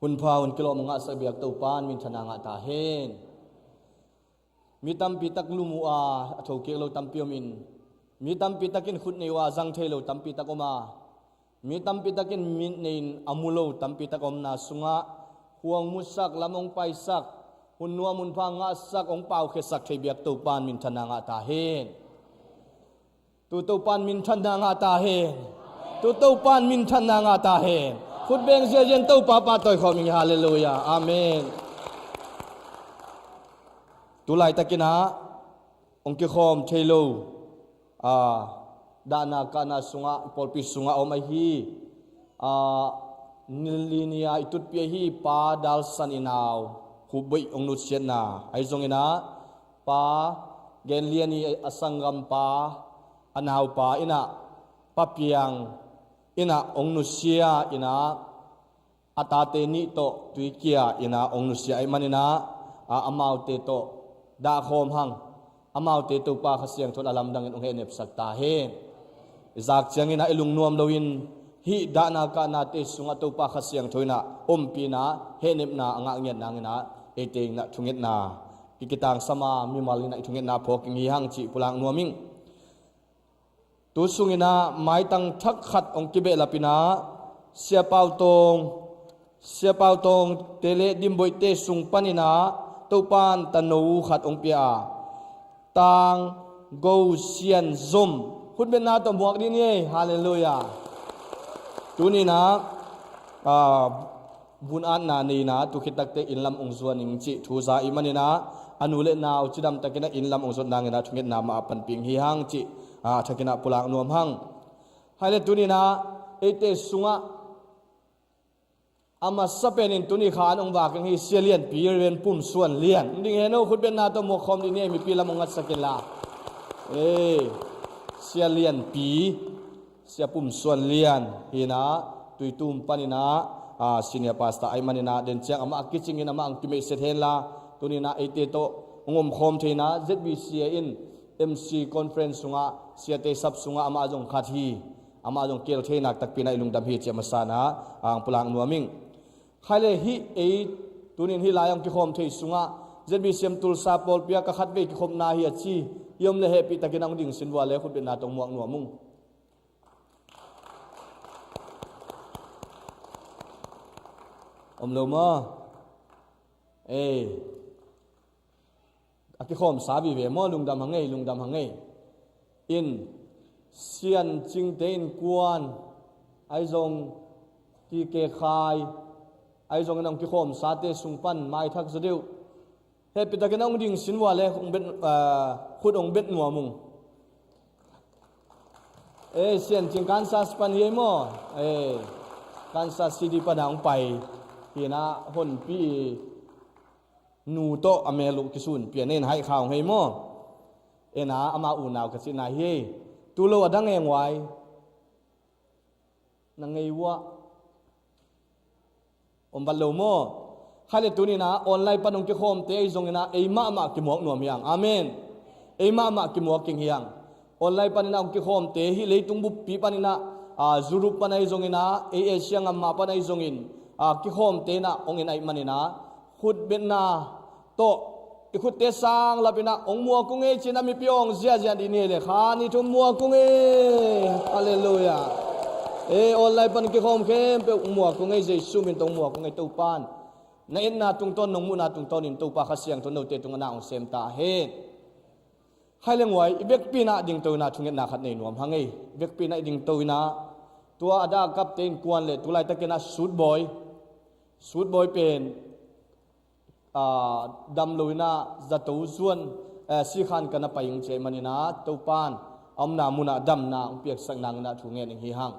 hun pha hun kilo mga sabiak to pan min thana nga ta hen mi tam pi tak lumu a atho ke lo tam pi min mi tam pi takin khut nei wa jang thelo tam pi takoma mi tam pi takin min nein amulo tam pi takom na sunga huang musak lamong paisak hun nuam mun pha nga sak ong pau khe sak thei biak to pan min thana nga ta hen tu to pan min thana nga ta hen tu to pan min thana nga ta hen khut beng je jen to pa pa toy khom mi hallelujah amen tu lai takina ong ki khom thelo dana kana sunga polpi sunga omai hi nilinia itut pia hi pa dal san inaw hubei ong nu chen na ai zong ina pa genliani asangam pa anaw pa ina papiang ina ong nu sia ina atate ni to tuikia ina ong nu sia ai manina amau te to da khom hang amau te to pa khasiang thon alam dang ong henep sakta he zak chiang ina ilung nuam loin hi dana ka na te sunga to pa khasiang thoina ompi na henep na anga ngian nangina eteng na thunget na kikitang sama mi malina thunget na phoking hi hang chi pulang nuaming tu sungina mai tang thak khat ong kibe lapina sia pau tong tele dimboi te sung panina to pan tanu khat ong pia tang go sian zum hut ben na to muak din ye hallelujah tuni na bun an na ni na tu khitak te inlam ong zuan ing chi thu za i manina anule na uchidam takina inlam ong zon nangena thunget na ma pan ping hi hang chi thakina pulang nuam hang haile tuni na ete sunga ama sapenin tuni khan ong wa kang hi sialian piren pum suan lian ding heno khut ben na to mo khom ni ne mi pi lamong at sakila sialian pi sia pum suan lian hina tuitum panina senior pastor ai manina den chang ama kiching in ama ang time set hen la tunina ate to ngom khom theina ZBC in MC conference sunga siate sub sunga ama jong khathi ama jong kel thenak takpina ilung dam hi chemasana ang pulang nuaming khaile hi e tunin hi layang ki khom thei sunga ZBC tul sa pol pia ka khatbe ki khom na hi achi yom le happy takinang ding sinwa le khut be na tong muak nuamung om lo ma aki khom sabi ve mo lungdam hangai in sian ching te in kuan ai zong ki ke khai ai zong nang ki khom sa te sungpan mai thak zadiu he pitakenang ding sinwa le ong bet khut ong bet nuamung sian ching Kansas pan ye mo Kansas City padang pai hina hon pi nu to amelu kisun pianen hai khaw hei mo ena ama unaw kasina he tulo adang engwai nangai wa ombalo mo khale tunina online panung ki khom te zongina eima ma ki mok nom yang amen eima ma ki mok king yang online panina ki khom te hi leitung bu pi panina zuru panai zongina siang amma panai zongin ki khom te na ongin ai manina khut benna to ikhut te sang lapina ong mua kunge china mi piong zia di ne le khani thum mua kunge hallelujah online pan ki khom khem pe mua kunge jesu min tong mua kunge to pan na in na tung ton nong mu na tung ton in to pa khasiang to no te tung na ong sem ta he haileng wai ibek pina ding to na thunget na khat nei nuam hangai ibek pina ding to na tua ada kapten kuan le tulai takena shoot boy pen dam loina zato zuan si khan kana payung che manina topan amna muna dam na piak sang nang na thunge ning hi hang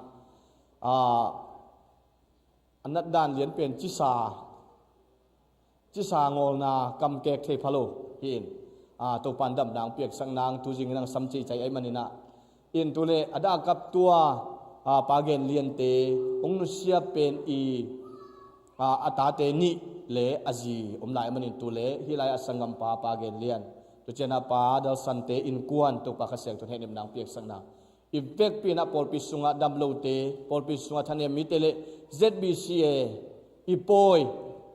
anat dan lian pen chi sa ngol na kam kek thei phalo hin topan dam dang piak sang nang tu jing nang samchi chai ai manina in tule ada kap tua pagen lian te ong nu sia pen atate ni le azi omlai manin tu le hilai asangam pa gen lian tu chena pa dal sante in kuan tu pa khasek tu henim nang piek sang na ibek pina polpi sunga damlo te polpi sunga thane mitele ZBCA ipoi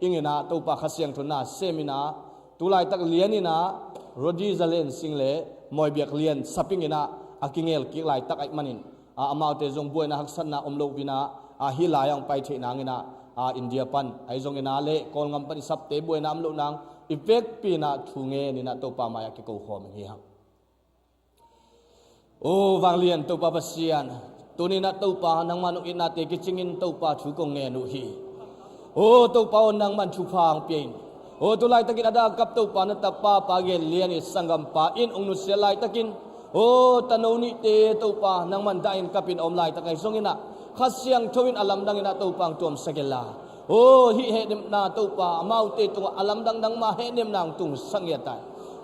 ingina to pa khasyang thuna semina tulai tak lianina rodi zalen single moi biak lian sapingina akingel ki lai tak ai manin amaute jong buina haksan na omlo bina hilayang pai the nangina India pan ai jong ina le kol ngam pan sap te buina amlo nang effect pina thunge ni na to pa maya ki ko khom hi ha o wanglian to pa basian tunina to pa nang manu ina te ki chingin to pa thu ko nge nu hi o to pa nang man thu phang pein o tulai takin ada kap to pa na tapa pa gen lian is sangam pa in ong nu selai takin o tanoni te to pa nang man dain kapin omlai takai songina khasyang thoin alam dang ina to pang tom sagela o hi he nim na to pa mau te tu alam dang ma he nim nang tung sangya tai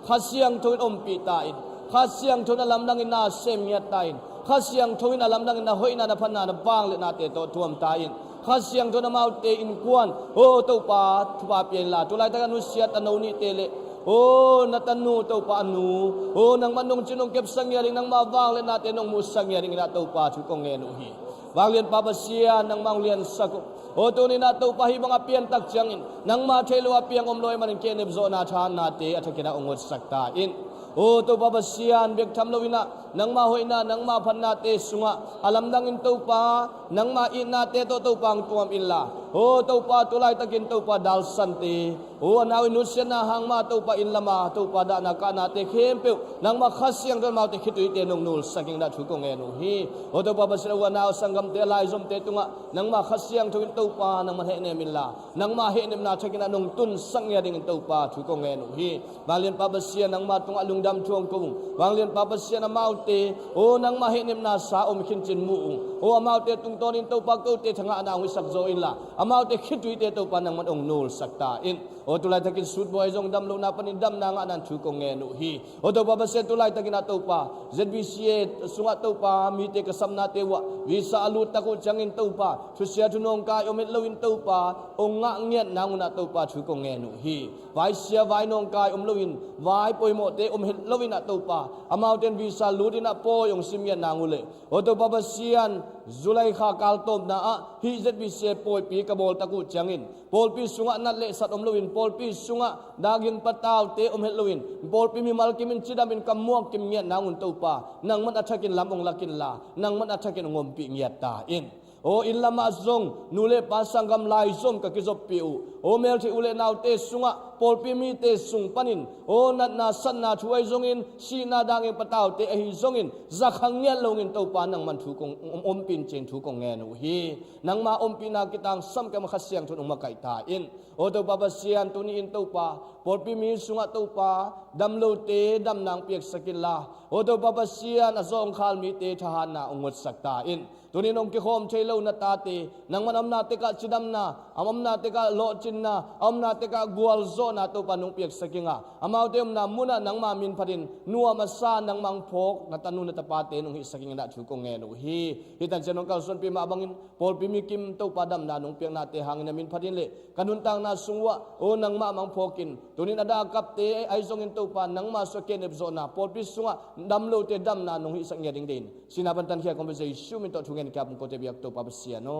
khasyang thoin om pi tai khasyang thoin alam dang ina sem ya tai khasyang thoin alam dang ina hoina na phan na bang le na te to tuam tai khasyang thoin mau te in kwan o to pa thupa pen la tulai ta nu sia tanoni te le o natanu to pa nu o nang manong chinong kep sangyaring nang mawang le natin nong musangyaring na to pa chu kong enu hi wanglian pa basia nang manglian sako o to ni na to pa hi mga pian tak changin nang ma thelo apiang omloi manin kenep zo na than na te athakina ongot sakta in o to pa basian bek thamloina nang ma hoina nang ma phanna te sunga alam dang in to pa nang ma ina te to pang tuam illa o to pa tulai takin to pa dal sante o nawi nusen na hang ma to pa in lama to pa da na ka na te khempe nang ma khasyang don ma te khitui te nong nul saking da thu ko nge nu hi o to pa basira wa na sangam te lai zom te tunga nang ma khasyang thuin to pa nang ma he ne milla nang ma he nem na thakina nong tun sang ya ding to pa thu ko nge nu hi balien pa basia nang ma tung alung dam thuang kong wanglian pa basia na maute o nang ma he nem na sa om khin chin mu o amaute tung tonin to pa ko te thanga na wi sak zo in la amaute khitui te to pa nang man ong nul sakta in o tulai takin sud boy jong dam lo na panin dam na nga nan thu ko nge nu hi o to pa basia tulai takin to pa ZBCA sunga to pa mi te ka samna te wa visa alu takut changin to pa thu sia thu nong kai omit loin to pa ong nga ngiat nang na to pa thu ko nge nu hi vai sia vai nong kai om loin vai poimo te om hit loin na to pa amauten visa ludina po yong simyan nangule o to pa basian Zulai kha kal tom na hi ZBCA poi pi ka bol takut changin pol pi sunga nat le sat om loin pol pi sunga daging pataw te om hit loin pol pi mi mal kimin chidamin kamuak kim ngiat nangun to pa nang man athakin lamong lakin la nang man athakin ngom pi ngiat ta in o ilama zong nule pasangam lai zom ka kizop piu o mel thi ule naw te sunga polpi mi te sung panin o nat na san na thuai zongin si na dangin pataw te hi zongin zakhang ngel longin to pa nang man thu kong om pin chen thu kong nge nu hi nang ma om pina kitang sam ka makhasyang thun makai ta in o to pa basian tuni in to pa polpi mi sunga to pa damlo te dam nang piek sakilla o to pa basian azong khal mi te thahan na ongot sakta in tunin ong ki khom thelo na tate nang manam na te ka chidam na amam na te ka lo chin na am na te ka gual zo na to panung piek sakinga amaw te na muna nang ma min pharin nuwa masa nang mang phok na tanu na tapate nung hi sakinga da thu ko nge no hi hitan chenong kal son pi ma bangin pol pi mi kim to padam na nung piek na te hangin na min pharin le kanun tang na sungwa o nang ma mang phokin tunin ada kap te ai zongin to pa nang ma so kenep zo na pol pi sunga damlo te dam na nung hi saknya ding din sinabantan khia conversation min to thungen kap ko te biak to pa sia no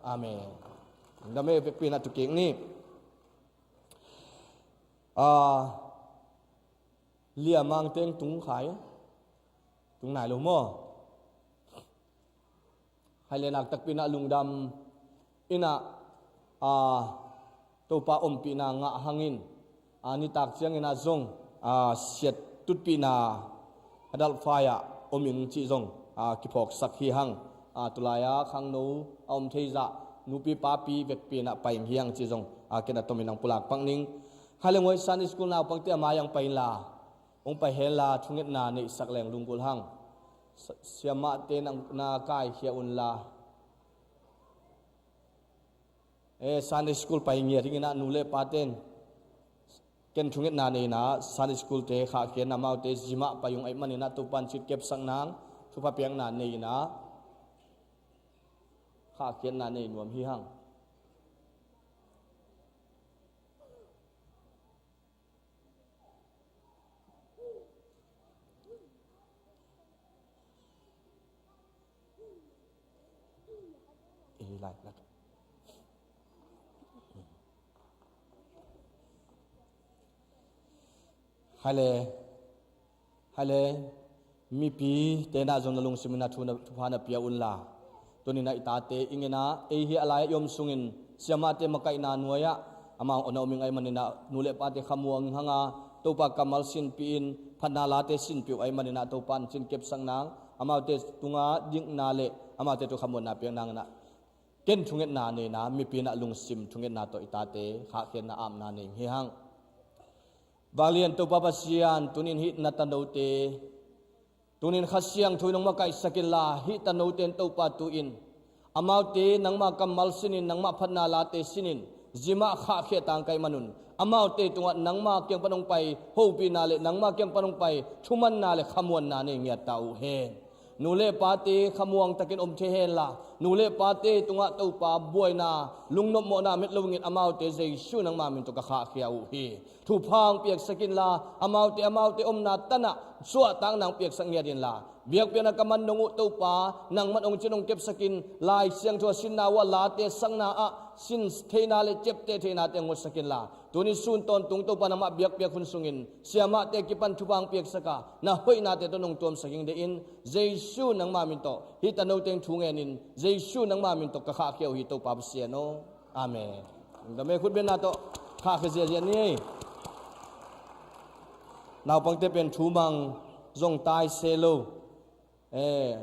amen dame pe pina to king ni lia mang teng tung khai tung nai lo mo hai le nak tak pina lungdam ina to pa om pina nga hangin ani tak chiang ina zong siat tut pina adal faya omin chi zong ki phok sak hi hang tulaya khang no om theiza nupi papi vek pina paing hiang chi zong kena tominang pulak pangning halengoi Sunday school na pangti amayang paila ong pa hela thungit na ni sakleng lungkul hang siama te nang na kai hia unla Sunday school paingia ringina nule paten ken thungit na ni na Sunday school te kha ken na mau te jima payung ai manina tu pan chit kep sang nang thupa piang na ni na kha ken na ni nuam hi hang lại hai le mi pi te na zon lung simina thu na pia un la tuni na ita te ingena e hi alai yom sungin siama te makai na nuaya ama ona oming ai manina nule pa te khamuang hanga topa kamal sin pin phana la te sin piu ai manina topan sin kep sang nang ama te tunga ding na le ama te to khamon na pe nang na ken thunget na ne na mi pi na lung sim thunget na to ita te kha ken na am na ne hi hang valian topa pasian tunin hit na tanote tunin khasiang thuinong makai sakila hi tanoten topa tuin amaute nangma kamal sinin nangma phana la te sinin zima kha khe tang kai manun amaute tunga nangma kyang panong pai hopi na le nangma kyang panong pai thuman na le khamuan na ne ngia tau he nule pate khamuang takin om the hen la nule pate tunga topa boina lungnom mo na met lowingin amaute jesu nangma min to ka kha khiau hi thu phang piak sakin la amaute om na tana suwa tang nang piak sang din la biak piana kaman nongu topa nang mat ong chinong kep sakin lai siang thua sin na wa la te sang na a sin theina le chep te theina te ngot sakin la tuni sun ton tung topa na ma biak piak hun sungin siama te kipan thupang piak saka na hoina te to nong tom saking de in jesu nang ma min to hi tano teng thungenin jesu nang ma min to ka kha kheu hi topa bsia no amen dame khut ben na to kha khe je ni nào bằng te pen thu mang zong tai se lo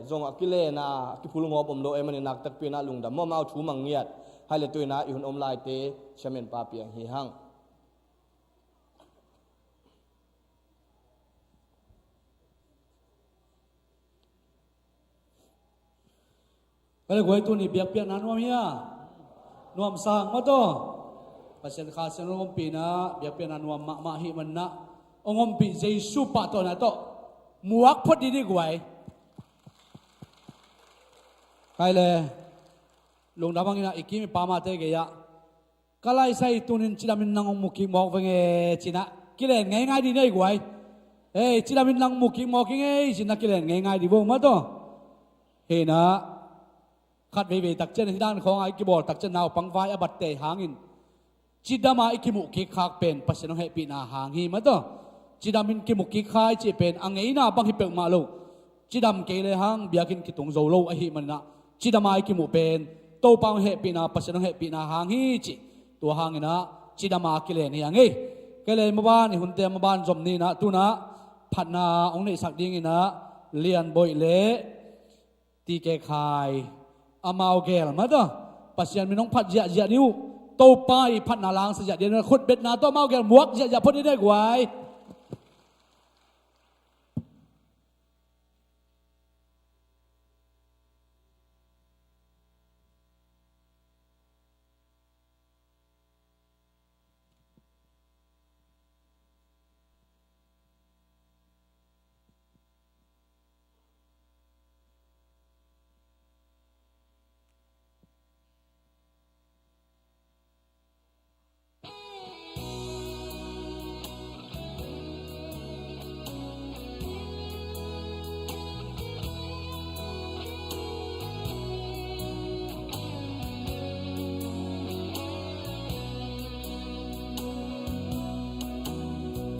zong akile na ki phulung op om lo emani nak tak pina lung da mo mau thu mang ngiat hai le tuina i hun om lai te chamen pa piang hi hang Kalau gue tu ni biak-biak na nuam ya, nuam sang ma to. Pasien khasen nuam pina biak-biak na nuam mak hi man na. Ongom pi Jesu pa to na to. Muak phot di ni gue. Kai le lung da bang ina ikimi pa ma te ge ya. Kalai sai tunin chidamin nang muki mok venge china. Kilen ngai ngai di nei gue. Chidamin nang muki mok ngai china kilen ngai ngai di bong ma to. He na khát về về tắc chân thì đang không ai kêu bỏ tắc chân nào bằng vai abad tệ hangin chỉ đam ai kêu mục kí khác pen pas nó hệ bị na hang hi mà to chỉ đam min kêu mục kí khai chỉ pen ang ấy na bằng hi pek ma lo chỉ đam kê le hang biakin ki tung zo lo a hi man na chỉ đam ai kêu mục pen tô bằng hệ bị na pas nó hệ bị na hang hi chỉ tua hangin na chỉ đam ai kêu le ni ang ấy kêu le ma ban ni hun te ma ban zom ni na tu na phat na ong nei sak ding na lian boy le ti ke khai amau gel ma to pasien minong phat ja niu to pai phat na lang sa ja den khut bet na to amau gel muak ja phot ni dai gwai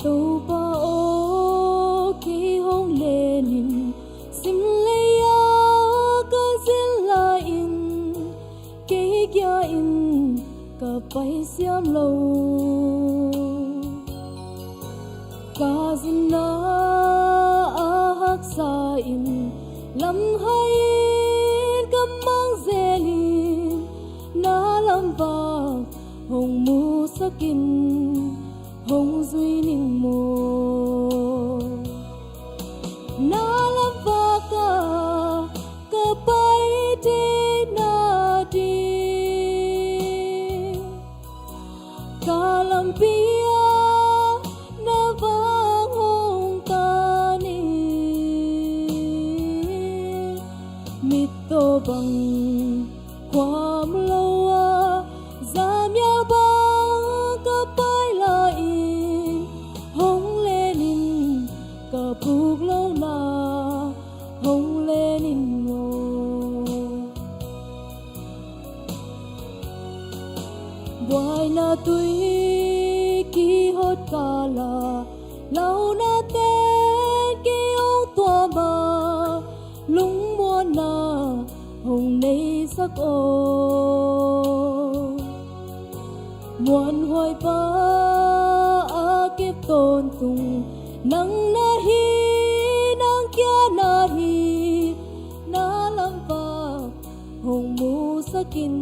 Tô ba ô khi hong lê nín sim lê ya ka zin la in ke kya in ka pai siam lo ka zin na a hak sa in lam hai ka mang zelin na lam ba hong mu sakin hong duy ninh mô na lam va ka pai te na di ka lam pia na vang hong ka ni mit to bang kwam lo zam ya bang ka pai la phúc lâu na hong lên in ngô boy na tui ki hot kala lau sắc ô muôn hoài ba kiếp tôn tung nang na hi nang kia na hi na lam ba hồng mu sakin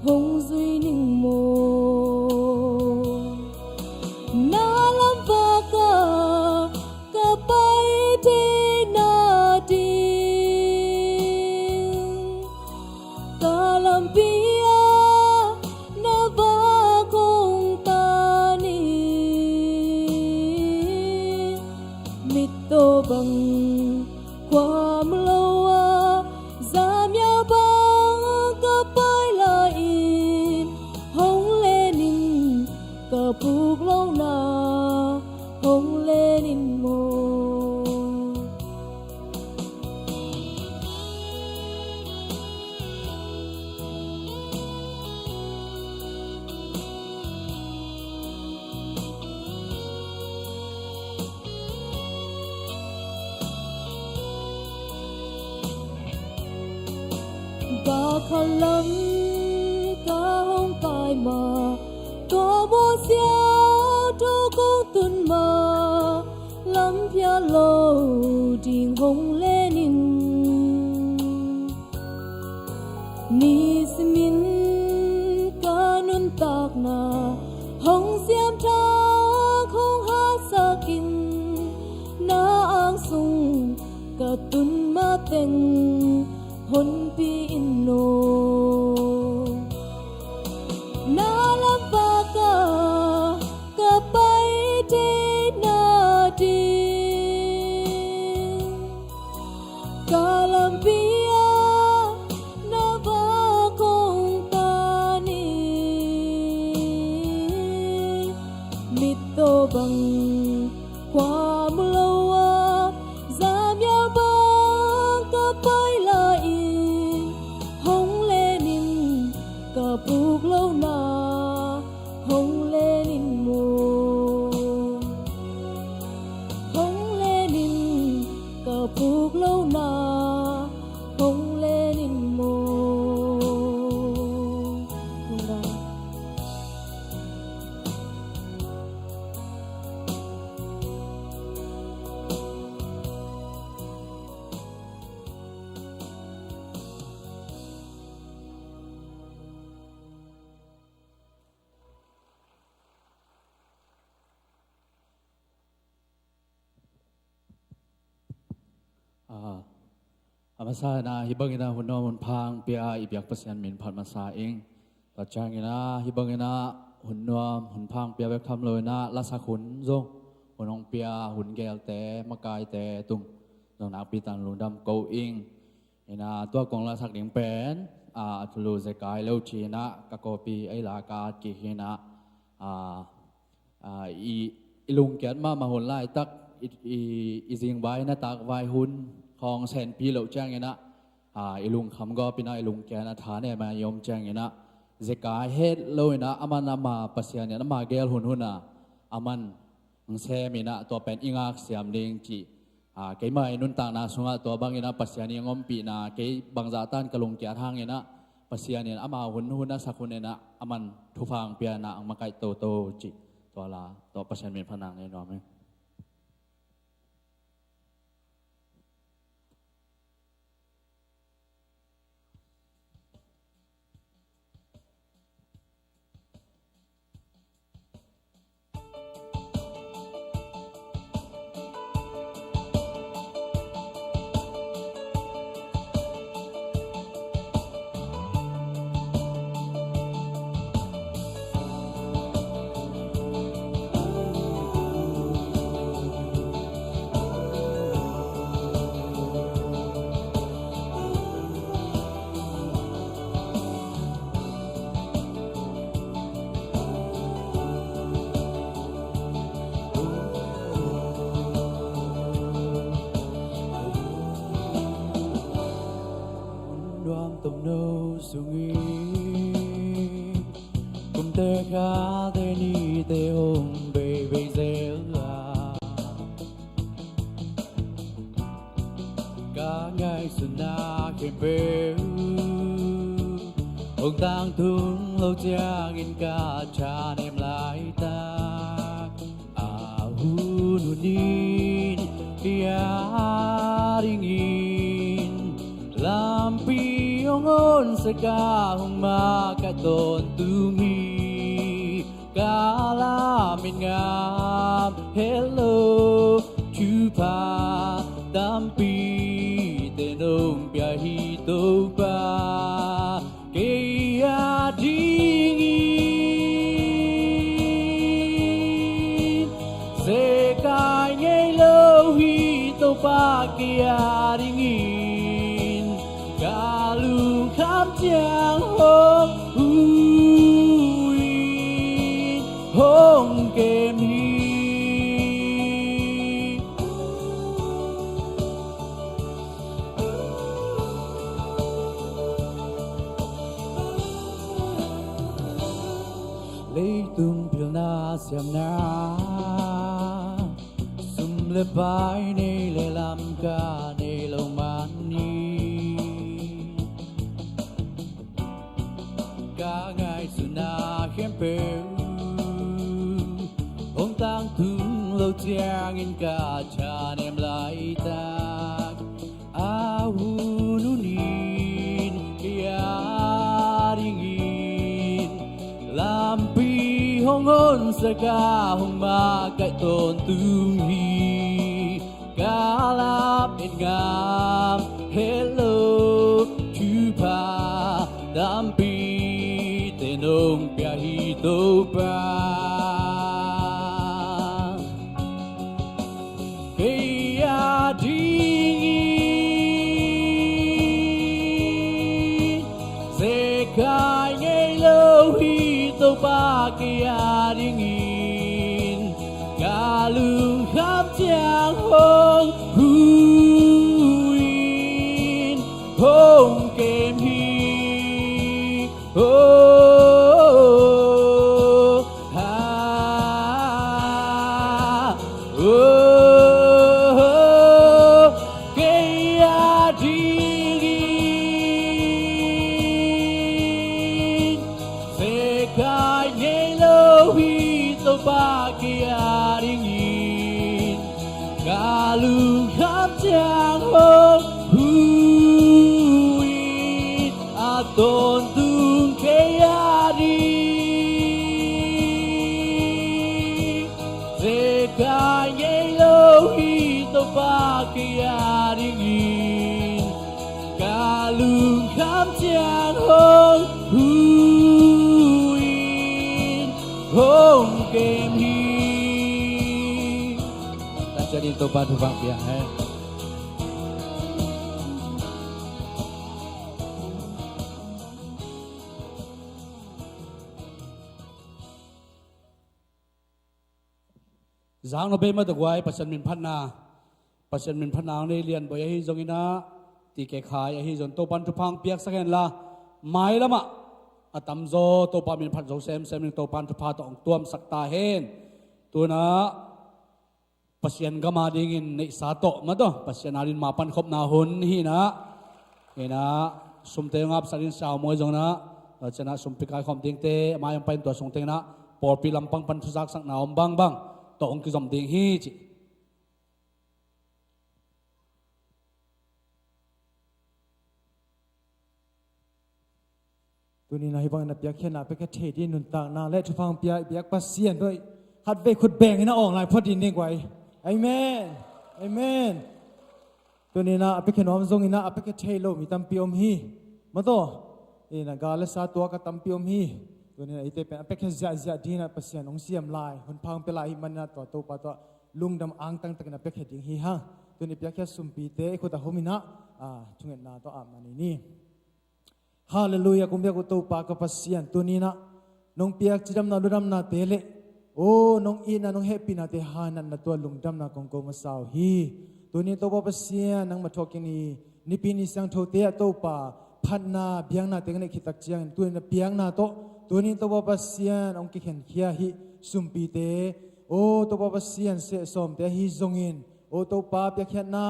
hồng duy ninh mô na lam ba ka pai te na ti ta lam pia na ba kong ta ni mit to bang qua lâu giảm ya bang ka pai la in hong lên in ka puk lâu na hong lên in mo cả khăn lắm cả hông tai mà có bố xia cho con tuần mà lắm phía lô đình hông lên in ni simin cả nun tạc na hông xiêm tra không hát sakin na ang sung cả tuần mà tên hôn pi inno na lam ba ka pai te na ti ka lam pia na ba kong ta ni mit to bang qua mu lâu giảm ya bang ka pai la in hong lên in ka puk lâu na hong lên in mo hong lên in ka puk lâu na hong lên in mo Amasa na hibang ina huno mun phang pia ibyak pasian min phat masa ing ta chang ina hibang ina huno hun phang pia bek tham loi na la sa khun zo hunong pia hun gel te makai te tung dong na pi tan lundam ko ing ina tua kong la sak ding pen thulu ze kai lo chi na ka kopi ai la ka ki hina i lung kiat ma hun lai tak i jing vai na tak vai hunของแสนปีเหล่าแจ้งเนาะอีลุงคำก็เป็นอีลุงแกนะฐานเนี่ยมายอมแจ้งเนาะเจกาเฮ็ดเลยนะอามันนามาปัสยาเนี่ยนามาเกลหุ่นหุ่นนะอามันเซมินะตัวเป็นอิงากเสียมเลี้ยงจีเกยไม่นุนต่างนาสุงะตัวบางเนาะปัสยานี่งอมปีนะเกยบางจาตันกะลงแกทางเนาะปัสยาเนี่ยอามาหุ่นหุ่นนะสักหุ่นเนี่ยนะอามันทุฟังเปียนะมาไกโตโตจีตัวละตัวปัสยามีพนังเนี่ยเนาะมั้ย tầm nâu sungi cùng tê khá tê ni tê hồng bê bê dê cả ngày xuân na khem bê ông tang thung lâu cha nghìn ca cha em lại ta hu nu nin ringin lam pi ong on sa ka hung ma ka ton tumi ka la min ngam hello chu pa dam pi te nong pia hi to pa ke ya ding se kai ngei lo hi to pa ke ya ding ka lu kham chiang hong hong kem hi lấy tung pil na siam na sum le bai nei le lam ka nei lo man ni cả ngày su na khem pe ông tang thung lâu chiang in cả cha em lại ta hu nu nin ya ringin lam pi hong on sa ka hong ma kai ton tung hi ka la bên ngam hello chu pa dam pi te nong pia hi to pa ke ya ding se kai ngei lo hi to pa ke ya ding ka lu kham chiang hong huin hong kem hi tôn tung ke ari se kai ngei lo hi to pa ke ari ngin ka lung kham chiang hong huin hong kem hi ta jadi to pa thu vang pia hai giang nó bên mà được quay passion min phan na này liền bởi ấy giống như na thì cái khai ấy giống tô pan tu phang piak sắc là mai lắm ạ tầm zo tô pan min phan zo xem mình tô pan tu pha tọng tuam sắc ta hen tu na passion gama dingin nei sa to mà to passion alin ma pan khop na hun hi na sum te ngap sarin sao moi giống na chana sum pikai khom ding te mai am pain to sung te na por pi lampang pan thu sak sak na om bang to ông cứ dòng tiếng hi chịตัวนี้นะให้บังนับยักษ์แค่นาไปแค่เทดีนุนต่างนาและทุฟังเปียยักษ์ปัสเซียนด้วยหัดเวขุดแบ่งให้น่าออกลายพอดีนี่ไว้เอเมนเอเมนตัวนี้นะไปแค่น้อมทรงนี่นะไปแค่เทโลมีตัมปิอมฮีมาโตนี่นะกาลสาตัวกับตัมปิอมฮีตัวนี้ไอ้เตเป็นไปแค่จะดีนะปัสเซียนองเสียมลายคนพังไปลายมันนะตัวโตปะตัวลุงดำอังตั้งแต่กันไปแค่ดิ้งฮีฮะตัวนี้ไปแค่สุมปีเตไอ้คนตาโฮมินะช่วงนั้นตัวมันนี่ฮาเลลูยากุมเบียกุโตปากปัสเซียนตัวนี้นะน้องเปียกจิดำนาลุดำนาเตเลโอ้น้องอีนะน้องเฮปปี้นาเตฮานันนะตัวลุงดำนากงโกมาสาวฮีตัวนี้ตัวปัสเซียนนังมาทอกินีนิปินิสังโทเตะโตปาพันนาเบียงนาเตกันในขิตักเจียงตัวนี้เบียงนาโตตัวนี้ตัวปัสเซียนองกิเข็นเขียฮีสุมปีเตโอ้ตัวปัสเซียนเสสมเตฮีจงอินโอ้ตัวปาเปียกเขียนนา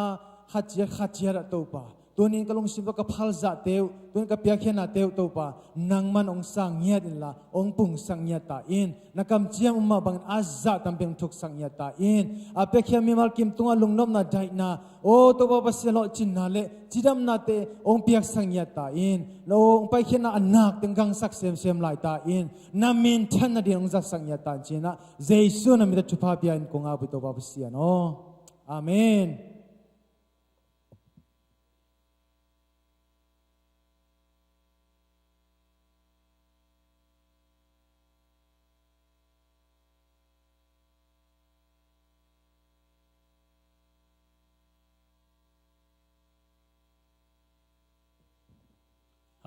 ขัดเจียระโตปา ตัวนี้ก็ลงสิบก็พัลจะเตวตัวนี้ก็เปียกเขียนเตวตัวป่านังมันองสังเงียดินละองปุ่งสังเงียตาอินนักกำเจียมมาบังอาจะตั้มเป็นทุกสังเงียตาอินอาเปียกเขียนมีมาลกิมตัวลงน้ำนาใจนาโอ้ตัวป่าภาษาโลจินนาเลจิดำนาเตองเปียกสังเงียตาอินแล้วองไปเขียนอันนักตึงกังสักเซมลายตาอินนามินทันนาดีองสักสังเงียตาจีนะเจสุนามิตรชุภาพยานคงอาบุตัวป่าภาษาโนอาเมน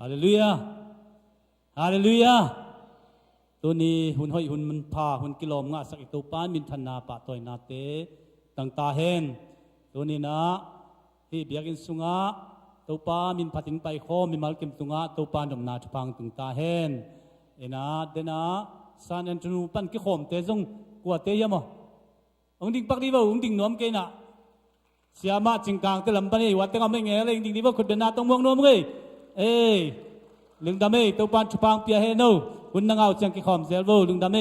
ฮาเลลูยาฮาเลลูยาตัวนี้หุ่นห้อยหุ่นมันพาหุ่นกิโลมงะสักตัวปานมินทันนาปะตัวนาเตตั้งตาเห็นตัวนี้นะที่เบียกินสุงะตัวปามินพัดินไปโคมิมาลกิมสุงะตัวปานดมนาทุพังตั้งตาเห็นเอ็นะเดนะซานเอนทนูปันกิโคมเตจงกวดเตยมองดิ่งปักดีบ่องดิ่งนวมเกนะเสียมาจิงกางเตลำปนีวัดเตงไม่เงี้ยเลยดิ่งดีบ่ขุดเดนาต้องมองนวมเลยลึงดำเมตัวปานชุพังเปียเฮโนคุณนังเอาจังกิขอมเซลโวลึงดำเม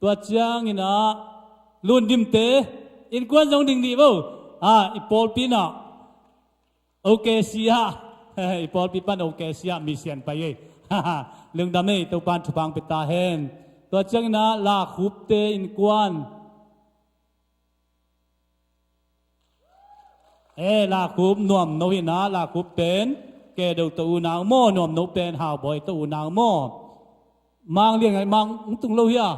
ตัวจังอินะลุนดิมเตอินกวนจงดิ่งดีบ่อีปอลปีน่ะโอเคเสียอีปอลปีปันโอเคเสียมีเสียนไปเลยลึงดำเมตัวปานชุพังเปตาเฮนตัวจังอินะลาขุบเตอินกวนลาขุบนวมโนหินะลาขุบเป็นแกดูตัวนางโม่นวมนกเป็นหาวบ่อยตัวนางโม่มังเรียงไงมังตุงโลหิอะ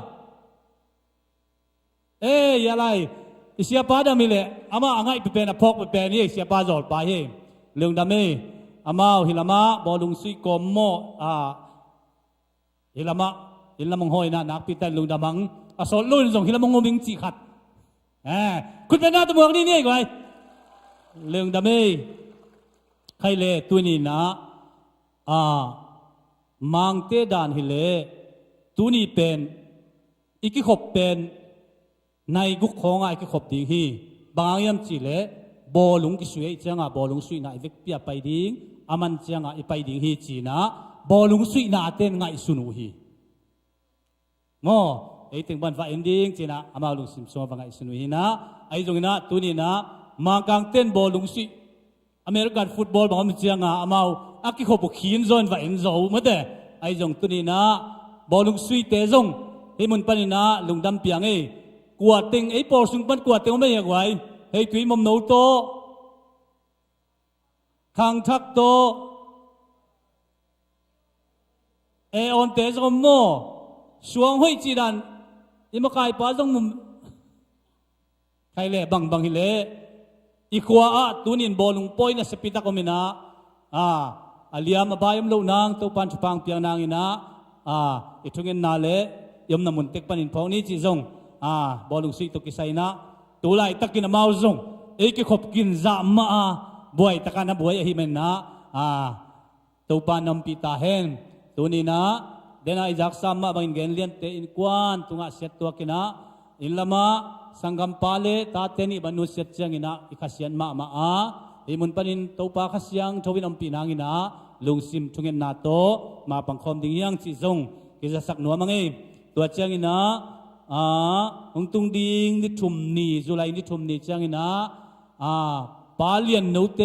ยังไงเสียป้าดามิเล่อามาอ่างไงเป็นพกเป็นนี่เสียป้าจอดไปเฮเรื่องดามิอามาฮิลามาบอลุงซุยกอมโม่ฮิลามงหอยนะนักพิจารณ์ลุงดามังสอนลุ่นส่งฮิลามงงมิงจีขัดคุณเป็นหน้าตัวเมืองนี่ไงเรื่องดามิใครเล่ตัวนี้นะมังเตดานฮิเล่ตัวนี้เป็นอีกขบเป็นในกุกของอีกขบดิ่งฮีบางยามจีเล่บอลุงกิสวยจังบอลุงสวยน่ะอีกเปียไปดิ่งอามันจังอีไปดิ่งฮีจีนะบอลุงสวยน่ะเต้นไงสุนุฮีง้อไอ้ถึงบันฟ้าเอ็นดิ้งจีนะอามาลุงสิมสวงไงสุนุฮีนะไอ้ตรงนี้นะตัวนี้นะมังกังเต้นบอลุงสวยอเมริกันฟุตบอลบางมันเจียงอามาอักขี้ขบขีนโซนว่าเอ็นโซมาเด้ไอ้จงตัวนี้นะบอลลุงสุยเตจงให้มันปนินะลุงดำเปียงกวดติงไอ้ปอสุงปันกวดติงไม่อยากไว้ให้ตุยมมโนโตขังทักโตออนเตจงโมสวงห้อยจีดันอิมกายป้าจงมุมใครเล่บังฮิเล่อีกว่าตัวนี้บอลลุงปอยนะสปิตาคอมินะอาเลียมบายมโลนางตัวปันชุพังเปียงนางอินะอีทุเงินนาเล่ยมนามุนเต็กปันินพองนี้จีจงบอลลุงสุยตุกิไซนะตัวไล่ตะกินมาจงเอกขบกินจะมาบวยตะกันนะบวยฮิเมนนะตัวปันนำปิตาเฮนตัวนี้นะเดน่าอิจักซัมมาบังเกนเลียนเตอินกวนตุงะเสียตัวกินะอินละมาสังกัมปาเลตาเตนิบานุเสียจังอินะอิขสิยันมาอิมุนปันินตัวปาขสิยังทวินอมปีนางอินะลุงซิมทุเงินนาโตมาปังคอมดิ่งยังจีจงกิจสักหนัวมังตัวจังอินะองตุงดิ่งนิทุมนีจุไลนิทุมนีจังอินะปาเลียนโนเต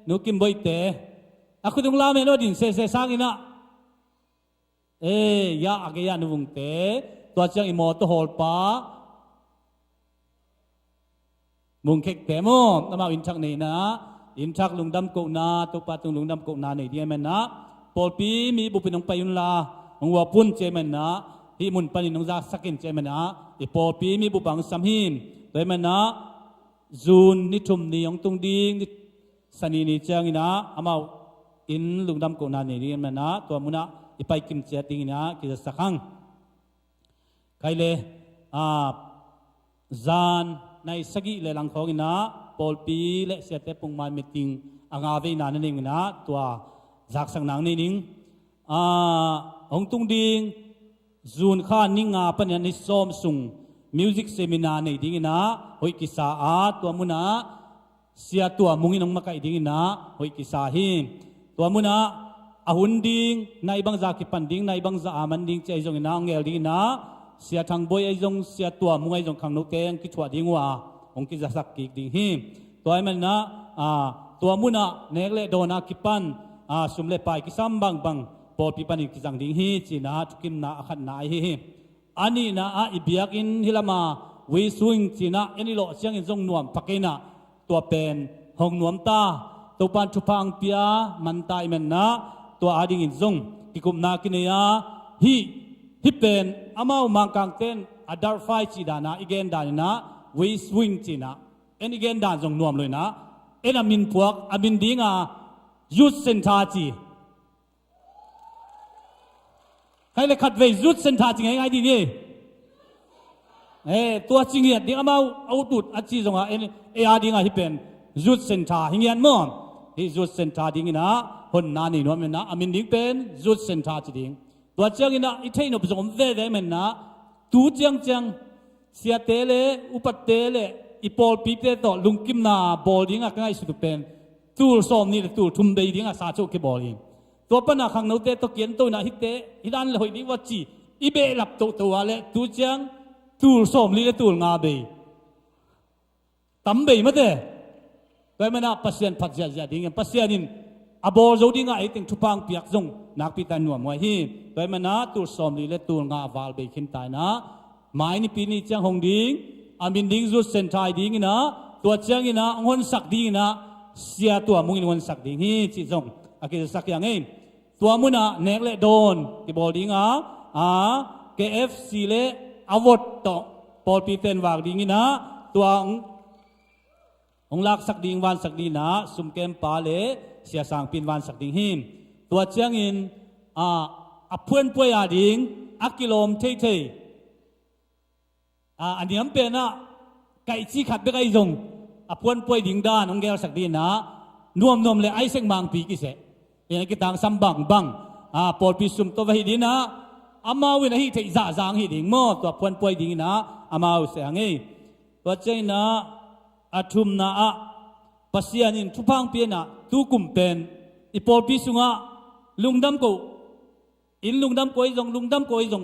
โนกิมบอยเตaku tung lama no din se sang ina ya agya nuvung te to chang imo to hol pa mung khek te mo nama in thak nei na in thak lungdam ko na to pa tung lungdam ko na nei dia men na pol pi mi bu pinong payun la ong wa pun che men na hi mun panin nong za sakin che men na i pol pi mi bu bang sam hin to men na zun ni thum ni ong tung ding ni sani ni chang ina amau in lungdam ko na nei dia men na to muna ipai kim che ting ina ki za sakhang kaile zan nai sagi le lang khong ina pol pi le se te pung man meeting anga ve na na ning na tua zak sang nang ni ning ong tung ding zun kha ninga pan ni som sung music seminar nei ding ina hoi ki sa tua muna เสียตัวมุงินองมาไกดิ้งนะหอยกิสาหิตัวมุนะอาหุนดิ้งในบางจากิปันดิ้งในบางจากอามันดิ้งใจจงนะองเอลดิ้งนะเสียทางบอยไอจงเสียตัวมุงไอจงขังโนเตงกิจวัตดิ้งว่าองกิจะสักกิดิ้งหิตัวไอมันนะตัวมุนะเนกเลโดนากิปันสุมเลไปกิซัมบังบังปอปีปันกิจังดิ้งหิจีนะทุกิมนะขันนาหิอันนี้นะอิบยักอินฮิลามาวิสุงจีนะอันนี้โลเสียงอินจงนวมปักเกนะตัวเป็นหงนวมตาตัวปันชุพังเปียมันตายมันนะตัวอาดิงอินจงกิกุมนากินยาฮิเป็นอามามังกังเต้นอดาร์ไฟจีดานะอีเกนดานนะวิสุงจีนะเอ็นอีเกนดานจงนวมเลยนะเอ็นอามินพวกอามินดิ้งยุดเซนทาจีใครเลยขัดเวยุดเซนทาจีไงดีนี่ตัวจริงเนี่ยดิ้งอามาเอาตุดอาจีจงเอ็นอาดิ้งฮิเป็นยุดเซนทาหิงยันมั่งฮิยุดเซนทาดิ้งนะคนนานี่นวมนะอามินดิ้งเป็นยุดเซนทาจีดิ้งตัวเจ้ากินะอีเทนอบจงเวเดมันนะตูเจียงเจียงเสียเตเลอุปเตเลอีปอลปีเตต่อลุงกิมนาบอลดิ้งง่ายสุดเป็นตูลซ้อมนี่ตูลทุ่มเบยดิ้งสาโจกบอลดิ้งตัวปนักขังโนเตตัวเกียนตัวน่ะฮิเตฮิดันเลยดีว่าจีอีเบลับตัวเลตูเจียงตูลซ้อมนี่ตูลงาเบยตั้มเบยมาเตตัวมันน่ะปัสยันพัดยาดิ้งปัสยันินอาบอลโจดิ้งไอติงทุพังเปียกจงนักพิจารณามวยฮีโดยมันนะตูสอมลีและตูงาวาลเบคินตายนะหมายนี่ปีนี้จังหงดิ้งอามินดิ้งจุดเซนทายดิ้งนะตัวเจียงนะงอนสักดิ้งนะเสียตัวมุงงอนสักดิ้งฮีจิจงอากิจะสักอย่างเองตัวมุนะเนกเลโดนที่บอลดิ้งKFC เลอวดต่อปอลปีเตนวากดิ้งนะตัวองลักสักดิ้งวันสักดิ้งนะสุมเกมปาเลเสียสังปินวันสักดิ้งหิมตัวเจียงอินเพื่อนป่วยอาดิ้งกิโลมเท่อันนี้มันเป็นไก่ชีขัดไปไก่จงเพื่อนป่วยดิ้งด้านองเกลสักดิ้งนะนวมเลยไอเซ็งบางปีกิเสเป็นกิตังซัมบังบังปอดพิสุมตัวไปดิ้งนะอามาวินาทีเทจ่าจางหิดิ้งมั่วตัวเพื่อนป่วยดิ้งนะอามาเสียงเองตัวเจ้านะทุมนะปัสยานินทุพังเปียนะตูกุมเป็นอีปอลพิสุงลุงดำกูอินลุงดำกูไอจงลุงดำกูไอจง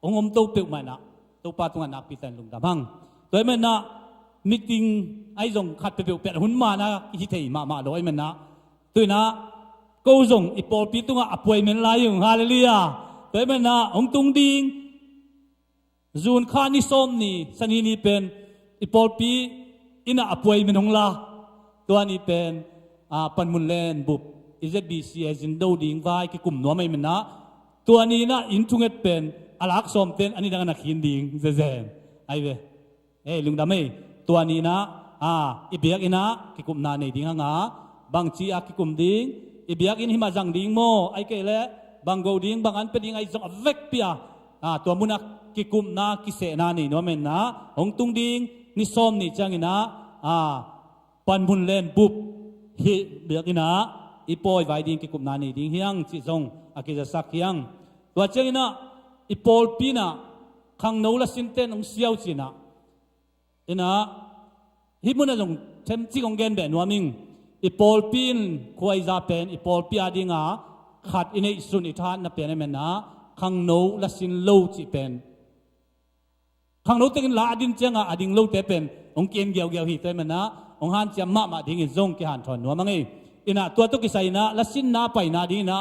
องค์โตเปียกมันนะโตปาตุงนักพิจารณาลุงดำพังตัวมันนะมิติงไอจงขัดเปียกเปียกหุ่นมานะฮิตเฮมาโดยมันนะตัวนะกูจงอีปอลพิตุงป่วยมันลายอยู่ฮาเลลูยาตัวมันนะองตุงดิงจูนข้านิสอมนี่สันนี่เป็นอีปอลปีอินะป่วยมันหงลาตัวนี้เป็นปันมุนเลนบุบอิเซบีซีเอจินดูดิ้งไว้ที่กลุ่มนัวไม่มันนะตัวนี้นะอินทุงเอ็ดเป็นอาลักสมเป็นอันนี้ดังนักหินดิ้งเจนไอเวลุงดำไม่ตัวนี้นะอิเบียกอินะที่กลุ่มนาในดิ้งหางบางชีอาที่กลุ่มดิ้งอิเบียกอินหิมาจังดิ้งโมไอเกล้บางโกดิ้งบางอันเป็นดิ้งไอจงเวกเปียตัวมุนักที่กลุ่มนากิเสนานี่นัวมันนะองตุงดิ้งนิสอมนี่จังอินะปันมุนเลนบุบฮิเบียกินะอีปอยไว้ดิ้งกิกุมนานีดิ้งเฮียงจิจงอากิจะสักเฮียงตัวเจ้าอินะอีปอลปีนะขังโนละสินเตนองเสียวจีนะอินะฮิมุนะจงเทมจิกองเกนเบนวามิงอีปอลปีนควายซาเป็นอีปอลปีอาดิ้งขัดอินะสุนิทานนับเป็นเมนะขังโนละสินโลจิเป็นขังโนเตกินลาอดินเจ้าอดิ้งโลเตเป็นองเกนเกี่ยวฮิเตมันนะองฮันจะมาดิ้งอินจงที่หันถอนนัวมังเออินะตัวตุกิสัยนะละสินนาไปนาดิ้งนะ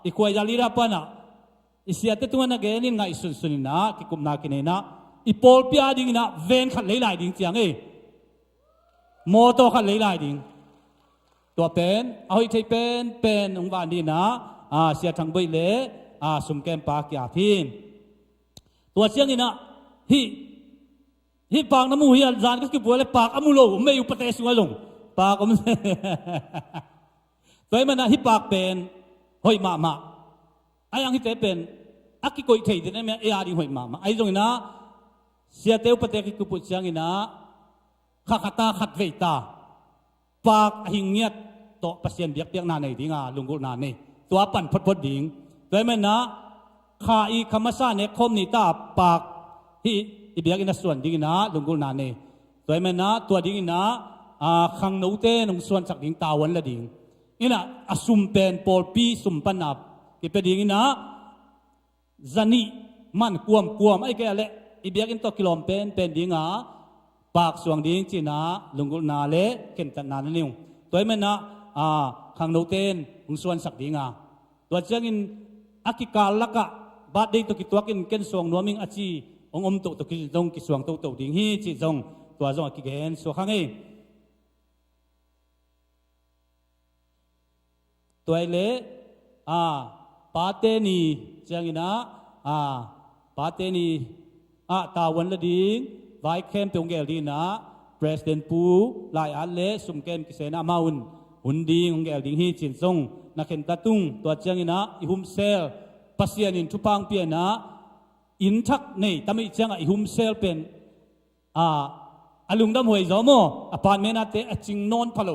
อีควายจารีราปนะอิเสียเตตัวนักเกนินไงสุนนะกิกุมนากินนะอีปอลปีอาดิ้งนะเวนขัดไหลดิ้งเจียงเอโมโตขัดไหลดิ้งตัวเป็นเอาให้เป็นองวันนี้นะเสียทั้งใบเล่สุมแกมปากยาพินตัวเชียงนี่นะฮิปากน้ำมูฮิอันจานก็คือบัวเลยปากอามูโลไม่อยู่ประเทศสุวรรณปากก็ไม่ตัวมันนะฮิปากเป็นหอยมาไอ้ยังฮิเตเป็นอักกิโกยเทยเดนเนี่ยอาดีหอยมาไอ้ตรงนี้นะเสียเตวประเทศคือปุจจังนี่นะขัดตาขัดเวตาปากหิงเงียดโตปัสเซียนเบียกนาในดิ้งลุงกุนาในตัวปั่นพดดิ้งตัวมันนะข้าอีคำมาซาเนี่ยคมนี่ตาปากที่อีเบียกินส่วนดิ้งนะลุงกุนาใน ตัวมันนะตัวดิ้งนะขังโนเต้นงส่วนสักดิ้งตาวันละดิ้งอินะอสุมเป็นปอลปีสุมปนับกิเปดิ้งนะจันนี่มันกวมไอ้แกเละอีเบียกินตัวกิโลเป็นดิ้งปากสวงดิ้งจีนะลุงกุนาเละเข็นตันนานนิ่งตัวมันนะขังโนเต้นงส่วนสักดิ้งตัวเจ้าอินอากิกาลักะบาดเด็กตัวกิตัวกินเกินสวงนัวมิงอาชีองตัวกิจงกิสวงตัวดิ้งฮีจีจงตัวจงกิเกนสวงข้างเอตัวเล่ปาเตนีจังอินะปาเตนีตาวันละดิ้งไว้เข้มตรงเกลดีนะประธานปูลายอันเล่สุมเกมกิเสนามาอุนหุ่นดีของเกลดิ้งฮีจินจงนักเห็นตาตุงตัวจังอินะอิหุมเซลปัสยานินทุพังเปียนะอินทักนี่ทำไมจังอิหุมเซลเป็นอลุงดำหวยจอมอปานเมนาเตอจิงนอนพะโล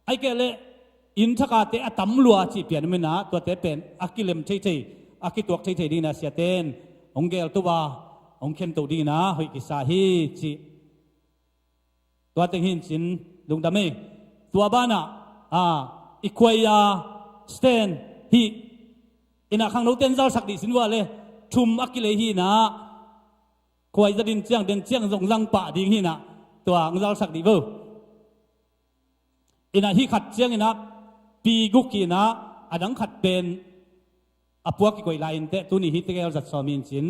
ไอเกลอินทักเตอตัมลัวจีเปียนเมนาตัวเตเป็นอากิเลมเทอากิตัวเทดีนะเสียเตนองเกลตัวองเข้มตัวดีนะหอยกิสาฮีจีตัวเต็งหินจินลุงดำเมตัวบ้านะอีควายาสเตนฮีอินาขังโนเตนเจ้าสักดิสินว่าเลยชุมอักกิเลฮีนะควายจะดินเจียงเดินเจียงส่งลังป่าดิ้งฮีนะตัวเจ้าสักดิเวออินาฮีขัดเจียงอินะปีกุกีนะอดังขัดเป็นอพวกกิโกยลายอินเตตุนีฮิตเกลจัดสอมินจิน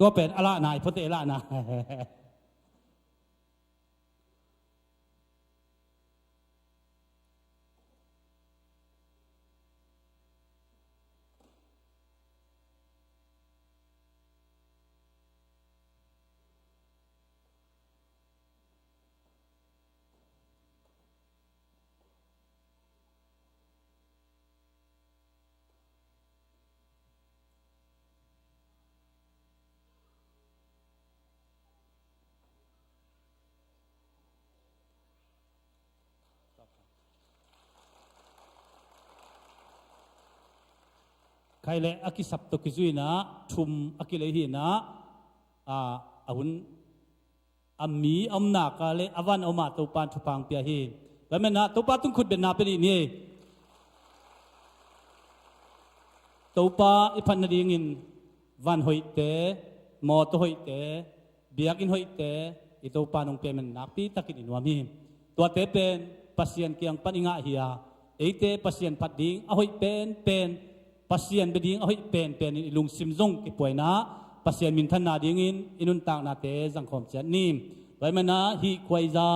ตัวเป็นอะละนายพระเตละนายใครเละอากิสับตกิจุยนะชุมอากิเลหีนะอาวุนอามีอมนากาเลอวันอมาตุปานทุพังเปียฮีแล้วแม่นะตุปาตุงขุดเป็นนาเป็นนี่ตุปาอิพันนาดีงินวันหอยเตมอตหอยเตเบียกินหอยเตอิตุปานงเปียมันนักปีตะกินอินวามีตัวเตเป็นปัสยันเกียงปัญญาเฮียเอเตปัสยันปัดดิ้งอหอยเป็นปัสยันเบดิ้งอหอยเป็นลุงซิมซงกิป่วยนะปัสยันมินทันนาดิ้งอินุนต่างนาเตสังคมเจนี่ไว้มันนะฮีควายซา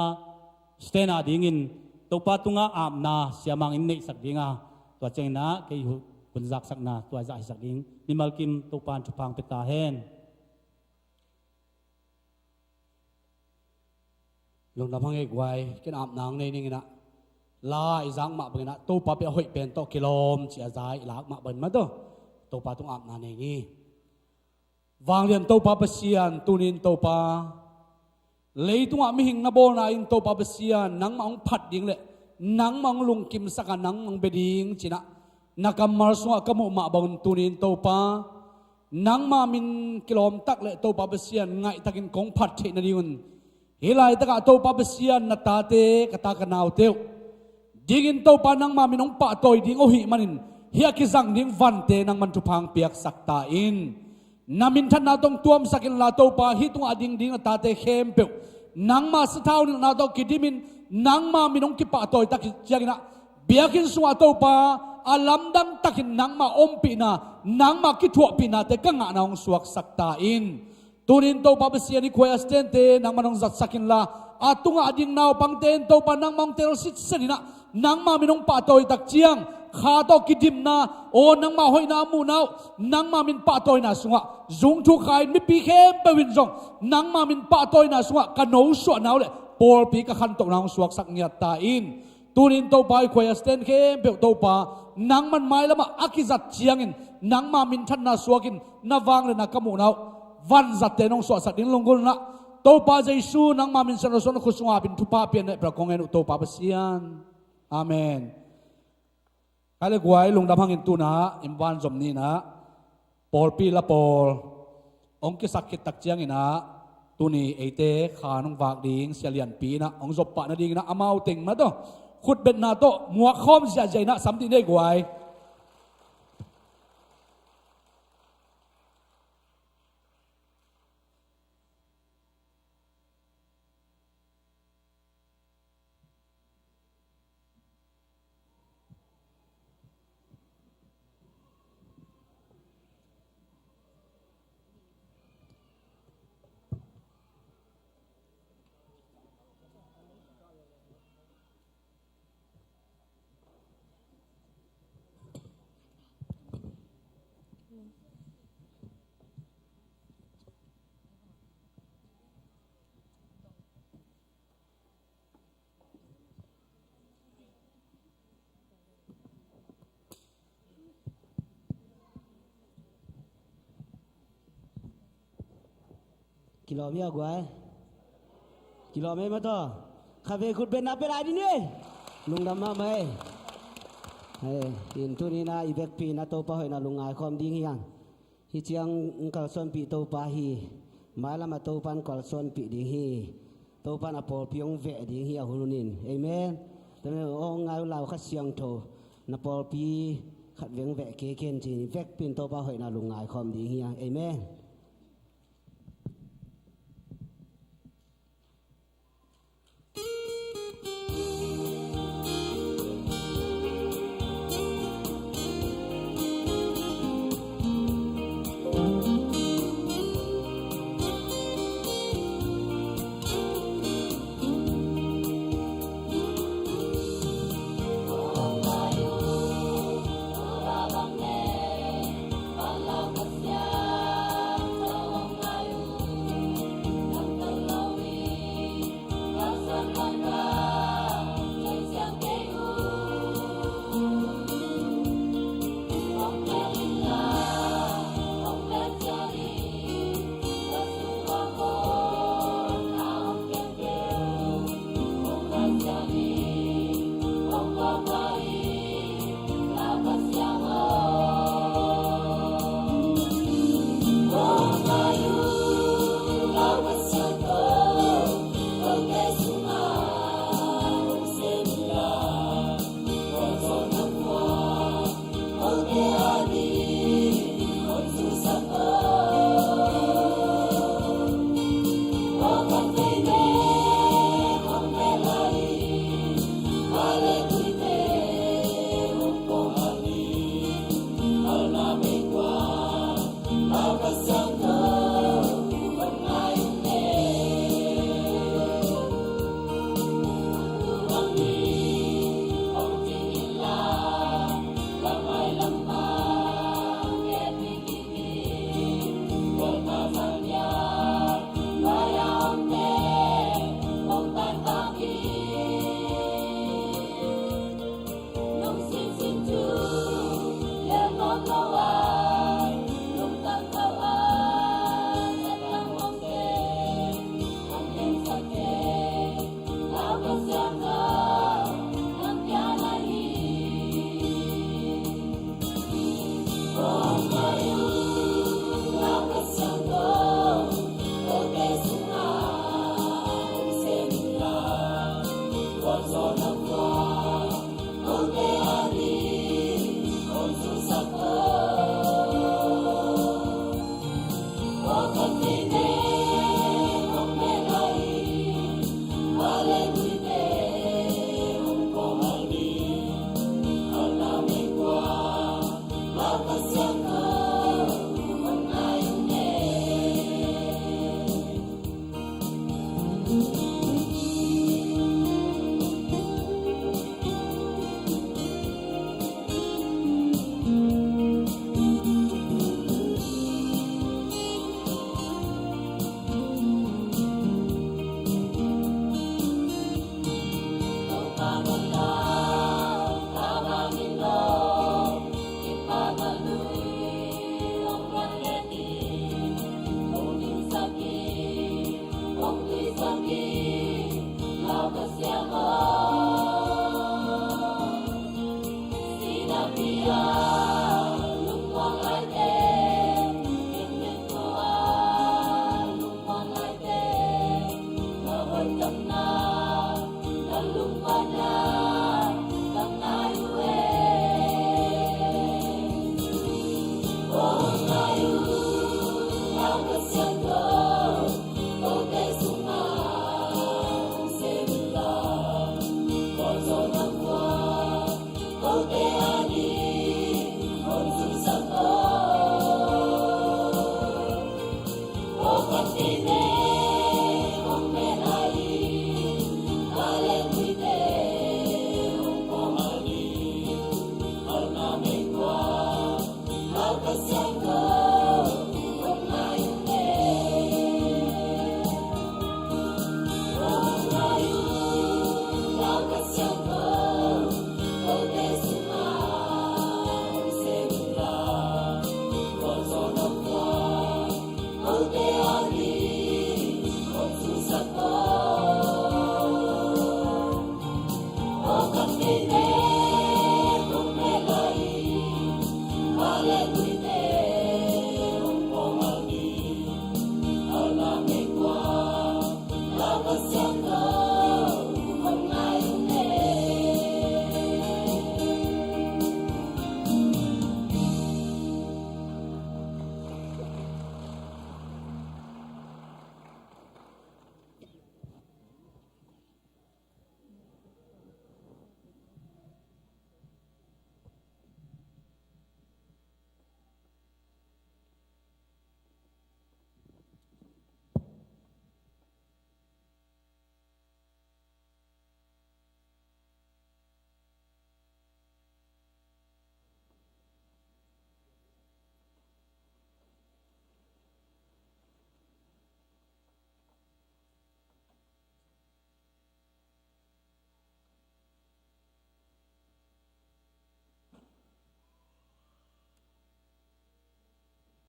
สเตนาดิ้งตัวปาตุงอาบนาเสียมังอินเนสักดิ้งตัวเจงนะเกี่ยวบุญจักสักนาตัวใจสักดิ้งนิมัลกิมตัวปานชุพังเปตาเฮนลงน้ำพังเอกไว้กินอาบนางในนี่นะลาอิจังมาเป็นนะตัวปาเปียหอยเป็นตัวกิโลมเสียใจหลักมาเป็นมาตัวปาตุงอาบนางในนี่วางเรียนตัวปาเปเซียนตุนินตัวปาเลยตุงอาไม่หิงนาโบนาอินตัวปาเปเซียนนังมังผัดยิงเลยนังมังลุงกิมสักนังมังเบดิงจีนะนักมาร์สวะกมุมาบังตุนินตัวปานังมามินกิโลมตักเลยตัวปาเปเซียนไงตักินของผัดเทนนิอุนเฮลัยตะกะตัวปาเปเซียนนัตตาเตกตากนาวเตวดิ้งอินตัวปานังมามินองปะตัวดิ้งโอหิมันินเฮียกิจังดิ้งวันเตนังมันทุพังเปียกสักตาอินนามินทันนาตงตัวมสักินลาตัวปาฮิตุงอดิ้งดิ้งตาเตเข้มเปียวนังมาสท้าวนึงนาตัวกิดิมินนังมามินองกิปะตัวตักจังนะเบียกินสวาตัวปาอาลัมดังตักินนังมาอมปีนานังมากิถั่วปีนาเตกังงะนองสวกสักตาอินตุนินตัวปาเปเซียนิควยอสเตนเตนังมันองจัดสักินลาอาตุงอดิ้งนาวปังเตนตัวปานังมังเตลสิสนินะนังมามินองปะตัวตักเจียง ขาโตกิดิมนาโอนังมาหอยนามูนาวนังมามินปะตอยนาสุงะจุงทุกายมิปีเข้มไปวินจงนังมามินปะตอยนาสุงะกันโนสวนาวเลยปอลปีกขันตกนางสวกสักเงียตาอินตูนินโตไปควยสเตนเข้มเปียวโตปานังมันไม่ละมาอักิจัดเชียงอินนังมามินทันนาสวกินนาวางเลยนักมูนาววันจัดเตนองสวสัตดินลงกุลนะโตปาใจสู้นังมามินสนสนคุสงาบินทุปาเปียนเนี่ยประกองเงินโตปาเปเซียนอาเมนอะไรกวยลงดับหังอินตูนะอิมวันจมนี้นะปอลปีละปอลองค์กิสักกิตักเจียงอินะตัวนี้ไอเต้ขานองวากดิ่งเสียเลียนปีนะองค์จบปะนะดิ่งนะอามาเอาติงมาตัวขุดเป็นนาโตมัวคอมเสียใจนะสามตีได้กวยกิโลเมียกว่ากิโลเมตรมาต่อคาเฟ่คุณเป็นนับเป็นไรดิเนี่ยลุงดำมาไหมเฮ้ยอินทุนี้นะอีเบกปีนะโตปะหอยนะลุงไงความดีเฮียงฮิเจียงกัลส่วนปีโตปะฮีหมายละมาโตปันกัลส่วนปีดีฮีโตปันอปอลพิยงเวดีฮีอาหุนินเอเมนแต่เมื่อองไงเราขัดเสียงโตนะปอลปีขัดเวียงเวเกเกนจีเวกปีนโตปะหอยนะลุงไงความดีเฮียงเอเมน Sia